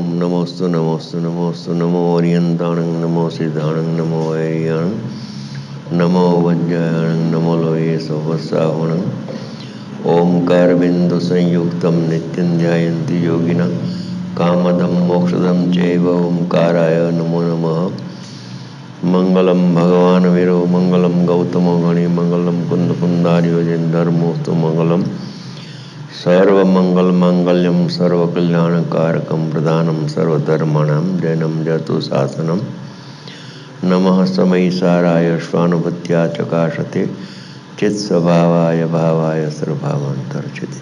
ओम नमोस्तु नमोस्तु नमोस्तु नमो ओरियंताणं नमो सिद्धाणं नमो वैरियाणं नमो वज्रायणं नमो लोये सोपस्सावणं ओंकार बिंदु संयुक्तं नित्यं ध्यायन्ति योगिनः कामदं मोक्षदं चैव ओंकाराय नमो नमः। मंगलम भगवान वीरो मंगलम गौतमो गणि मंगलम कुंद कुंदार्यो धर्मोस्तु मंगलम सर्वमंगल मांगल्यम सर्वकल्याणकारकम प्रधानम सर्वधर्माणां जैनम जतु शासनम नमः समयिसाराय स्वानुभूत्या चकाशते चित्स्वभावाय भावाय सर्वभावांतर्चिते।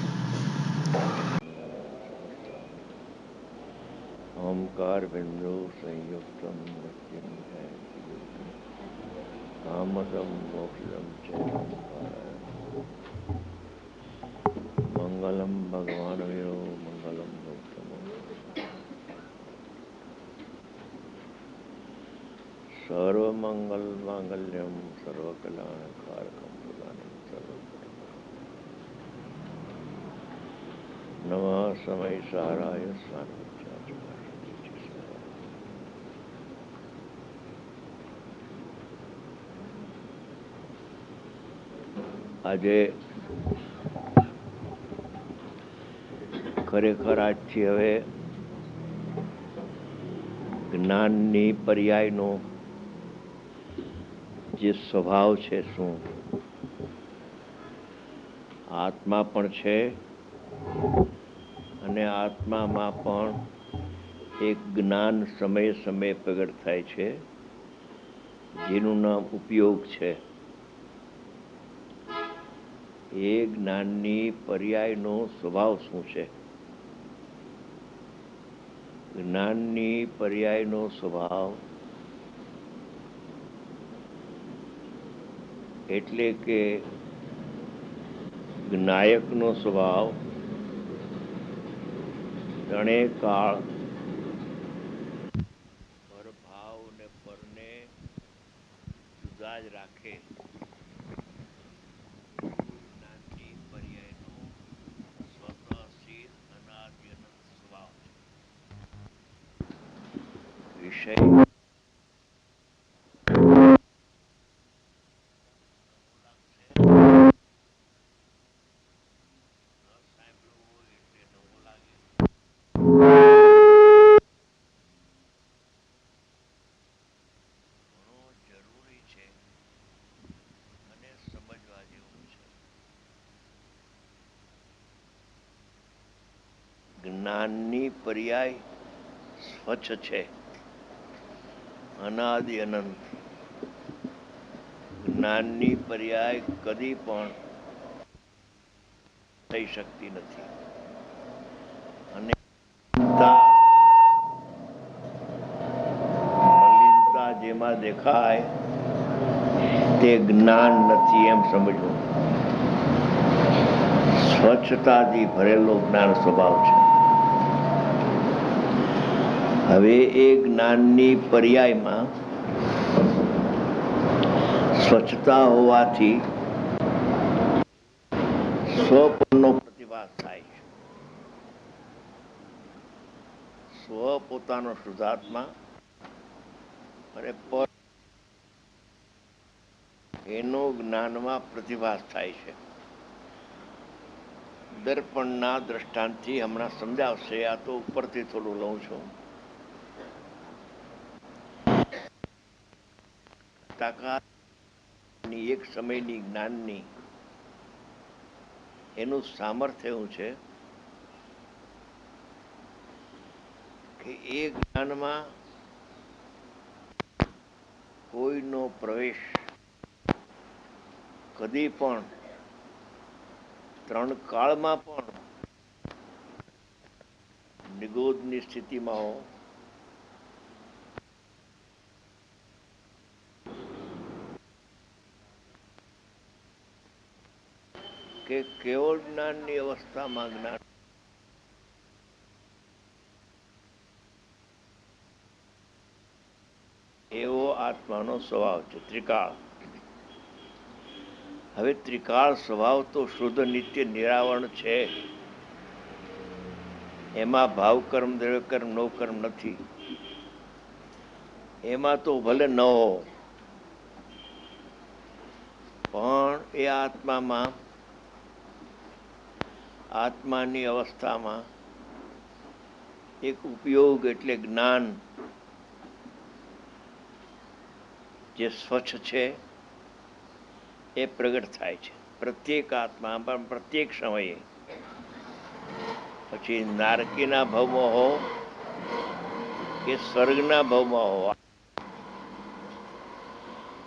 ओंकार बिंदु संयुक्तम नित्यं ध्यायन्ति योगिनः कामदं मोक्षदं च ओंकाराय मंगलम भगवान वीरो मंगलम गौतमो सर्वमंगल मांगल्यम सर्वकल्याणकारकम प्रदानम सर्वधर्माणां नमः समयिसाराय स्वानुभूत्या चकाशते चित्स्वभावाय। આજે ખરેખર આજથી હવે જ્ઞાનની પર્યાયનો જે સ્વભાવ છે શું આત્મા પણ છે અને આત્મામાં પણ એક જ્ઞાન સમયે સમયે પ્રગટ થાય છે જેનું નામ ઉપયોગ છે। એ જ્ઞાનની પર્યાયનો સ્વભાવ શું છે? જ્ઞાનની પર્યાયનો સ્વભાવ એટલે કે જ્ઞાયકનો સ્વભાવ ત્રણેય કાળ પરભાવ ને પરને જુદા જ રાખે। જ્ઞાનની પર્યાયનો સ્વતઃસિદ્ધ અનાદિ અનંત સ્વભાવ છે। વિષય જ્ઞાનની પર્યાય સ્વચ્છ છે, અનાદિ અનંત। જ્ઞાનની પર્યાય કદી પણ થઈ શકતી નથી અને મલિનતા જેમાં દેખાય તે જ્ઞાન નથી એમ સમજવું। સ્વચ્છતાથી ભરેલો જ્ઞાન સ્વભાવ છે। હવે એ જ્ઞાનની પર્યાયમાં સ્વચ્છતા હોવાથી સ્વપરનો પ્રતિભાસ થાય છે। સ્વ પોતાનો શુદ્ધાત્મા અને પર એનો જ્ઞાનમાં પ્રતિભાસ થાય છે। દર્પણના દ્રષ્ટાંતથી હમણાં સમજાવશે, આ તો ઉપરથી થોડું લઉં છું। તાકાતની એક સમયની જ્ઞાનની એનું સામર્થ્ય એવું છે કે એ જ્ઞાનમાં કોઈનો પ્રવેશ કદી પણ ત્રણ કાળમાં પણ નિગોદની સ્થિતિમાં હો કે કેવળ જ્ઞાનની અવસ્થામાં જ્ઞાન એવો આત્માનો સ્વભાવ છે ત્રિકાળ। હવે ત્રિકાળ સ્વભાવ તો શુદ્ધ નિત્ય નિરાવરણ છે, એમાં ભાવ કર્મ, દ્રવ્ય કર્મ, નો કર્મ નથી. એમાં તો ભલે ન હો, પણ એ આત્મામાં, આત્માની અવસ્થામાં એક ઉપયોગ એટલે જ્ઞાન જે સ્વચ્છ છે એ પ્રગટ થાય છે પ્રત્યેક આત્મા, પણ પ્રત્યેક સમયે. પછી નારકીના ભાવમાં હો કે સ્વર્ગના ભાવમાં હો,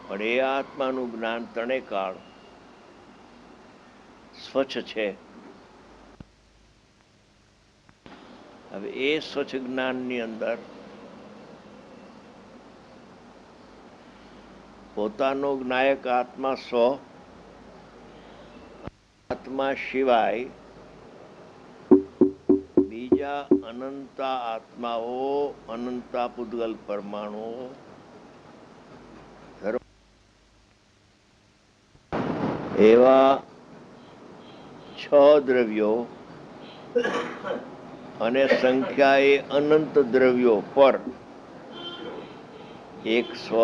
પણ એ આત્માનું જ્ઞાન ત્રણેય કાળ સ્વચ્છ છે. હવે એ સ્વચ્છ જ્ઞાનની અંદર પોતાનો નાયક આત્મા સ્વ, આત્મા સિવાય બીજા અનંતા આત્માઓ, અનંતા પૂતગલ પરમાણુઓ, એવા 6 દ્રવ્યો અને સંખ્યા એ અનંત દ્રવ્યો પર, એક સ્વ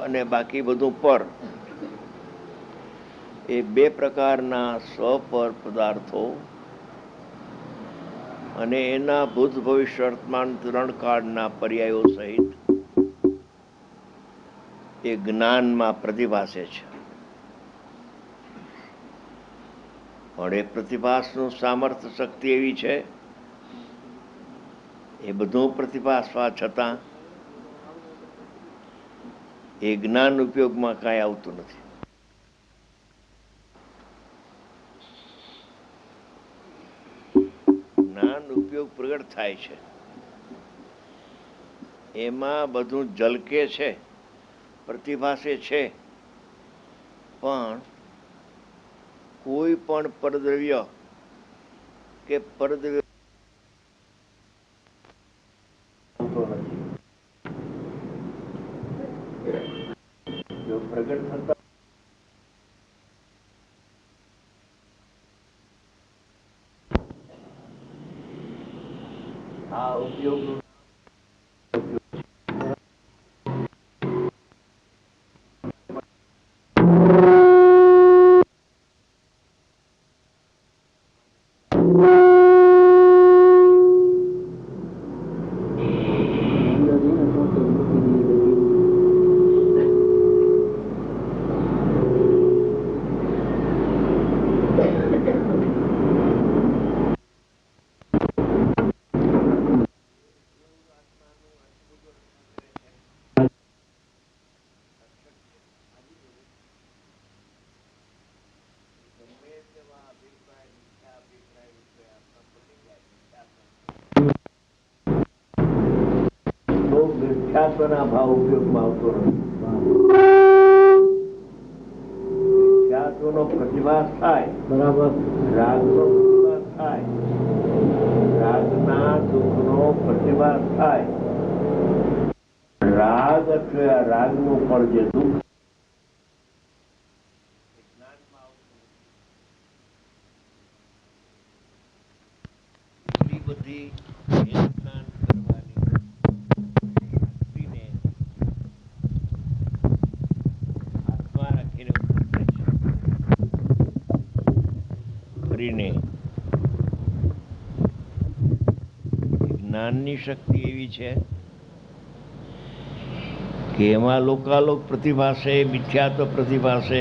અને બાકી બધું પર, એ 2 પ્રકારના સ્વ પર પદાર્થો અને એના ભૂત ભવિષ્ય વર્તમાન 3 કાળના પર્યાયો સહિત એ જ્ઞાનમાં પ્રતિભાસે છે. પણ એ પ્રતિભાસનું સામર્થ્ય શક્તિ એવી છે, એ બધું પ્રતિભાસવા છતાં એ જ્ઞાન ઉપયોગમાં કાંઈ આવતું નથી. જ્ઞાન ઉપયોગ પ્રગટ થાય છે, એમાં બધું ઝલકે છે, પ્રતિભાસે છે, પણ કોઈ પણ પરદ્રવ્ય કે પરદ્રવ્ય જો પ્રગટ થતા આ ઉપયોગ મિથ્યાત્વના ભાવ ઉપયોગમાં આવતો નથી. મિથ્યાત્વનો પ્રતિભાસ થાય, બરાબર, રાગનો પ્રતિભાસ થાય, રાગના દુઃખનો પ્રતિભાસ થાય, રાગ અથવા રાગનું પણ જે દુઃખ બધી જ્ઞાન કરવાની શક્તિને હાથમાં રાખીને કરીને જ્ઞાનની શક્તિ એવી છે કે એમાં લોકાલોક પ્રતિભાસે, મિથ્યાત્વ પ્રતિભાસે,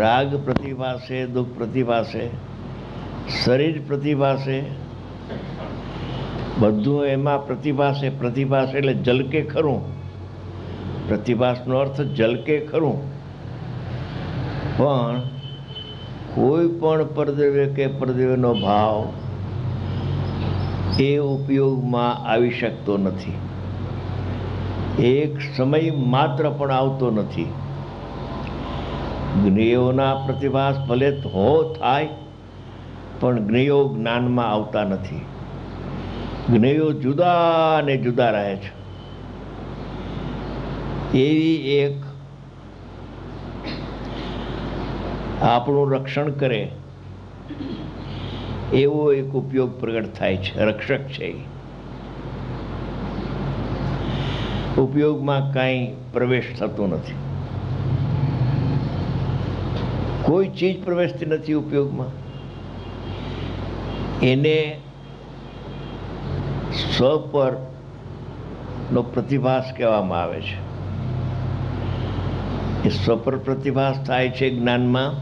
રાગ પ્રતિભાસે, દુઃખ પ્રતિભાસે, શરીર પ્રતિભાસે, બધું એમાં પ્રતિભાસે. પ્રતિભાસ એટલે ઝલકે ખરું, પ્રતિભાસનો અર્થ ઝલકે ખરું, પણ કોઈ પણ પરદ્રવ્ય કે પરદ્રવ્યનો ભાવ એ ઉપયોગમાં આવી શકતો નથી. એક સમય માત્ર પણ આવતો નથી. જ્ઞેયોના પ્રતિભાસ ભલે થાય, પણ જ્ઞેયો જ્ઞાનમાં આવતા નથી. જ્ઞેયો જુદા ને જુદા રહે છે. એવી એક આપણું રક્ષણ કરે એવો એક ઉપયોગ પ્રગટ થાય છે, રક્ષક છે. ઉપયોગમાં કાંઈ પ્રવેશ થતો નથી, કોઈ ચીજ પ્રવેશતી નથી ઉપયોગમાં. એને સ્વપરનો પ્રતિભાસ કહેવામાં આવે છે. એ સ્વપર પ્રતિભાસ થાય છે જ્ઞાનમાં,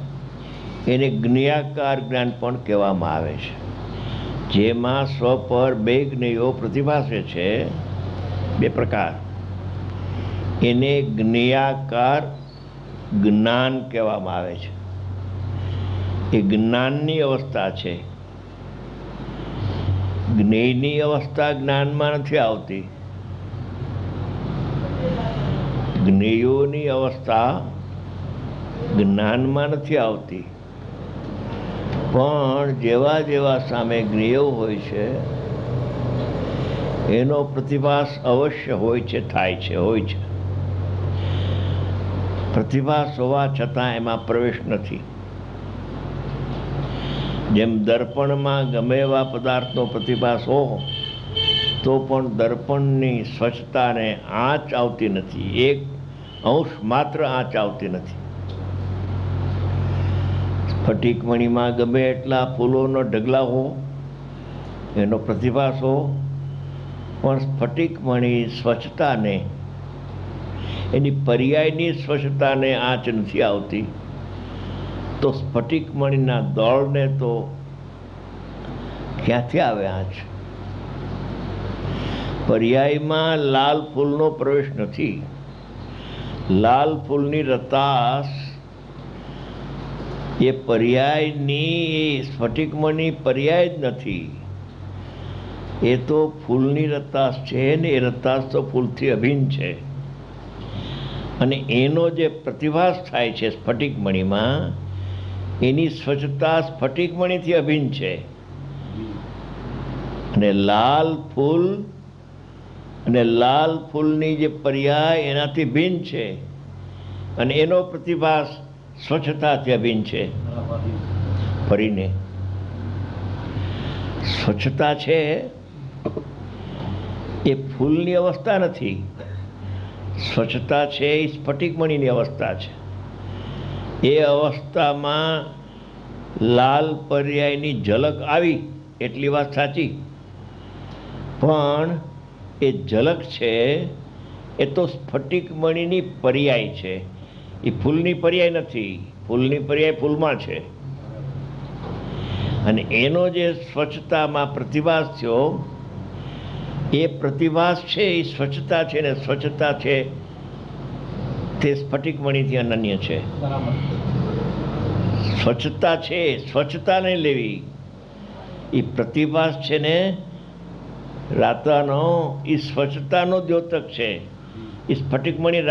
એને જ્ઞેયાકાર જ્ઞાન પણ કહેવામાં આવે છે. જેમાં સ્વપર બે જ્ઞેયો પ્રતિભાસે છે, બે પ્રકાર, એને જ્ઞેયાકાર જ્ઞાન કહેવામાં આવે છે. એ જ્ઞાનની અવસ્થા છે. જ્ઞેયની અવસ્થા જ્ઞાનમાં નથી આવતી, જ્ઞેયોની અવસ્થા જ્ઞાનમાં નથી આવતી. પણ જેવા જેવા સામે જ્ઞેયો હોય છે એનો પ્રતિભાસ અવશ્ય હોય છે, થાય છે, હોય છે. પ્રતિભાસ હોવા છતાં એમાં પ્રવેશ નથી. જેમ દર્પણમાં ગમે એવા પદાર્થનો પ્રતિભાસ હો તો પણ દર્પણની સ્વચ્છતાને આંચ આવતી નથી, એક અંશ માત્ર આંચ આવતી નથી. સ્ફટિકમણીમાં ગમે એટલા ફૂલોનો ઢગલા હો, એનો પ્રતિભાસ હો, પણ સ્ફટિકમણી સ્વચ્છતાને, એની પર્યાયની સ્વચ્છતાને આંચ નથી આવતી. તો સ્ફટિકમણીના દળને તો ક્યાંથી આવે આંચ? પર્યાયમાં લાલ ફૂલનો પ્રવેશ નથી. લાલ ફૂલની રતાશ એ પર્યાયની, સ્ફટિકમણી પર્યાય જ નથી. એ તો ફૂલની રતાશ છે ને, એ રતાશ તો ફૂલથી અભિન્ન છે. અને એનો જે પ્રતિભાસ થાય છે સ્ફટિકમણીમાં, એની સ્વચ્છતા સ્ફટિકમણીથી અભિન્ન છે. અને લાલ ફૂલ અને લાલ ફૂલની જે પર્યાય એનાથી ભિન્ન છે, અને એનો પ્રતિભાસ સ્વચ્છતાથી અભિન્ન છે. ફરીને સ્વચ્છતા છે એ ફૂલની અવસ્થા નથી, સ્વચ્છતા છે એ સ્ફટિકમણીની અવસ્થા છે. એ અવસ્થામાં લાલ પર્યાયની ઝલક આવી એટલી વાત સાચી, પણ એ ઝલક છે એ તો સ્ફટિકમણીની પર્યાય છે, એ ફૂલની પર્યાય નથી. ફૂલની પર્યાય ફૂલમાં છે. અને એનો જે સ્વચ્છતામાં પ્રતિભાસ થયો, એ પ્રતિભાસ છે એ સ્વચ્છતા છે, ને સ્વચ્છતા છે તે સ્ફટિકમણીથી અનન્ય છે. સ્વચ્છતા છે, સ્વચ્છતા નહીં લેવી. એ પ્રતિભાસ છે ને રાતાનો, એ સ્વચ્છતાનો દ્યોતક છે. એ સ્ફટિકમણી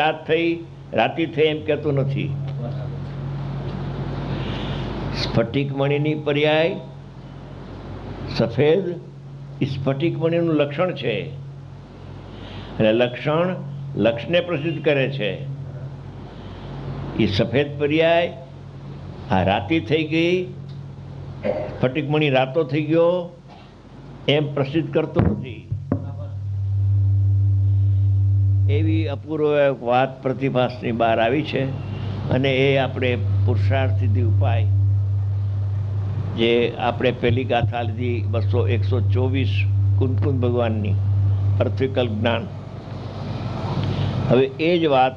રાતી થઈ એમ કહેતું નથી. સ્ફટિકમણીની પર્યાય સફેદ એ સ્ફટિકમણીનું લક્ષણ છે, અને લક્ષને પ્રસિદ્ધ કરે છે. એ સફેદ પર્યાય આ રાતી થઈ ગઈ, સ્ફટિકમણી રાતો થઈ ગયો એમ પ્રસિદ્ધ કરતો નથી. એવી અપૂર્વ વાત પ્રતિભાસની બહાર આવી છે. અને એ આપણે પુરુષાર્થ સિદ્ધિ ઉપાય જે આપણે પહેલી ગાથા લીધી 124 કુંદકુંદ ભગવાનની અર્થવિકલ્પ જ્ઞાન, હવે એ જ વાત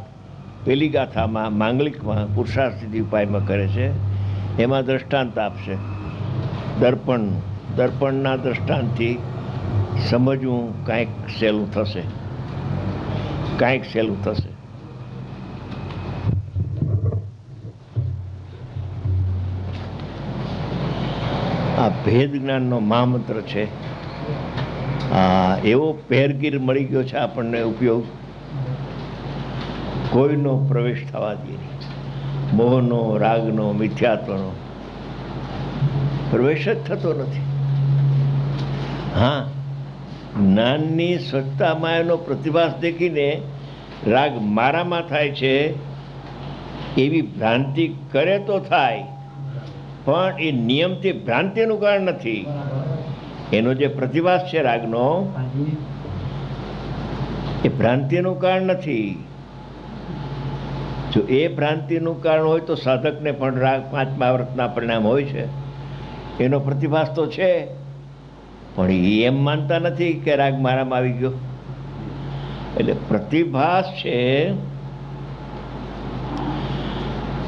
પહેલી ગાથામાં માંગલિકમાં પુરુષાર્થ સિદ્ધિ ઉપાયમાં કરે છે. એમાં દ્રષ્ટાંત આપશે દર્પણનું. દર્પણના દ્રષ્ટાંતથી સમજવું કાંઈક સહેલું થશે, કાંઈક સહેલું થશે. આ ભેદ જ્ઞાનનો મહામંત્ર છે. એવો પહેરગીર મળી ગયો છે આપણને, ઉપયોગ કોઈનો પ્રવેશ થવા દે નહીં. મોહનો, રાગનો, મિથ્યાત્વનો પ્રવેશ જ થતો નથી. હા, જ્ઞાનની સ્વચ્છતામાં એનો પ્રતિભાસ દેખીને રાગ મારામાં થાય છે એવી ભ્રાંતિ કરે તો થાય, પણ એ નિયમથી ભ્રાંતિનું કારણ નથી. એનો જે પ્રતિભાસ છે રાગનો, એ ભ્રાંતિનું કારણ નથી. જો એ ભ્રાંતિનું કારણ હોય તો સાધકને પણ રાગ 5 મહાવ્રતના પરિણામ હોય છે, એનો પ્રતિભાસ તો છે, પણ એ એમ માનતા નથી કે રાગ મારામાં આવી ગયો. એટલે પ્રતિભાસ છે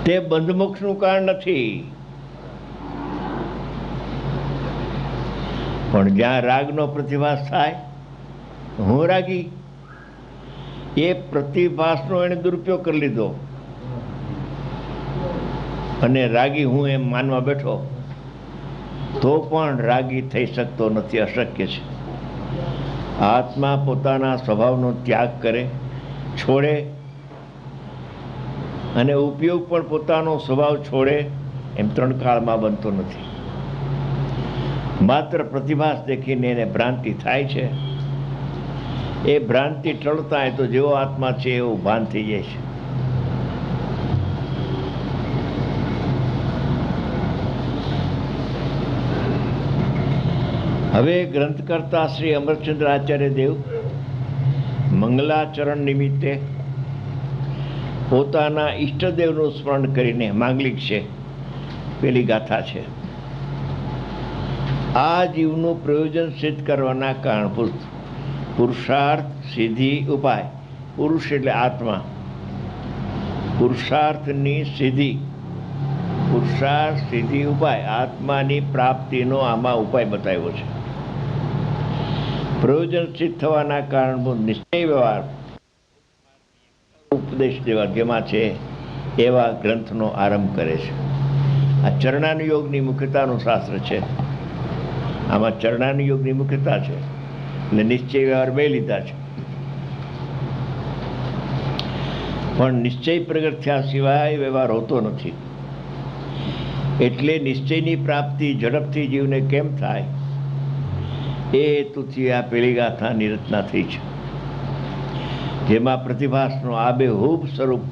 તે બંધમોક્ષનું કારણ નથી. પણ જ્યાં રાગનો પ્રતિભાસ થાય, હું રાગી, એ પ્રતિભાસનો એને દુરુપયોગ કરી લીધો અને રાગી હું એમ માનવા બેઠો, તો પણ રાગી થઈ શકતો નથી, અશક્ય છે. આત્મા પોતાના સ્વભાવનો ત્યાગ કરે, છોડે, અને ઉપયોગ પણ પોતાનો સ્વભાવ છોડે, એમ 3 કાળમાં બનતો નથી. માત્ર પ્રતિભાસ દેખીને એને ભ્રાંતિ થાય છે. એ ભ્રાંતિ ટળતા હોય તો જેવો આત્મા છે એવું ભાન થઈ જાય છે. હવે ગ્રંથકર્તા શ્રી અમરચંદ્ર આચાર્ય દેવ મંગલાચરણ નિમિત્તે પોતાના ઈષ્ટદેવનું સ્મરણ કરીને, માંગલિક છે, પેલી ગાથા છે. આ જીવનું પ્રયોજન સિદ્ધ કરવાના કારણભૂત પુરુષાર્થ, સિદ્ધિ, ઉપાય. પુરુષ એટલે આત્મા, પુરુષાર્થની સિદ્ધિ, પુરુષાર્થ, સિદ્ધિ, ઉપાય, આત્માની પ્રાપ્તિનો આમાં ઉપાય બતાવ્યો છે. પ્રયોજન સિદ્ધ થવાના કારણભૂત નિશ્ચય વ્યવહાર, ઉપદેશ જેવા જેમાં છે એવા ગ્રંથનો આરંભ કરે છે. આ ચરણાનુયોગની મુખ્યતાનું શાસ્ત્ર છે. આમાં ચરણાનુયોગની મુખ્યતા છે એટલે નિશ્ચય વ્યવહાર 2 લીધા છે. પણ નિશ્ચય પ્રગટ થયા સિવાય વ્યવહાર હોતો નથી. એટલે નિશ્ચયની પ્રાપ્તિ ઝડપથી જીવને કેમ થાય, એ હેતુથી આ પેલી ગાથાની રચના થઈ છે, જેમાં પ્રતિભાસનો આબેહૂબ સ્વરૂપ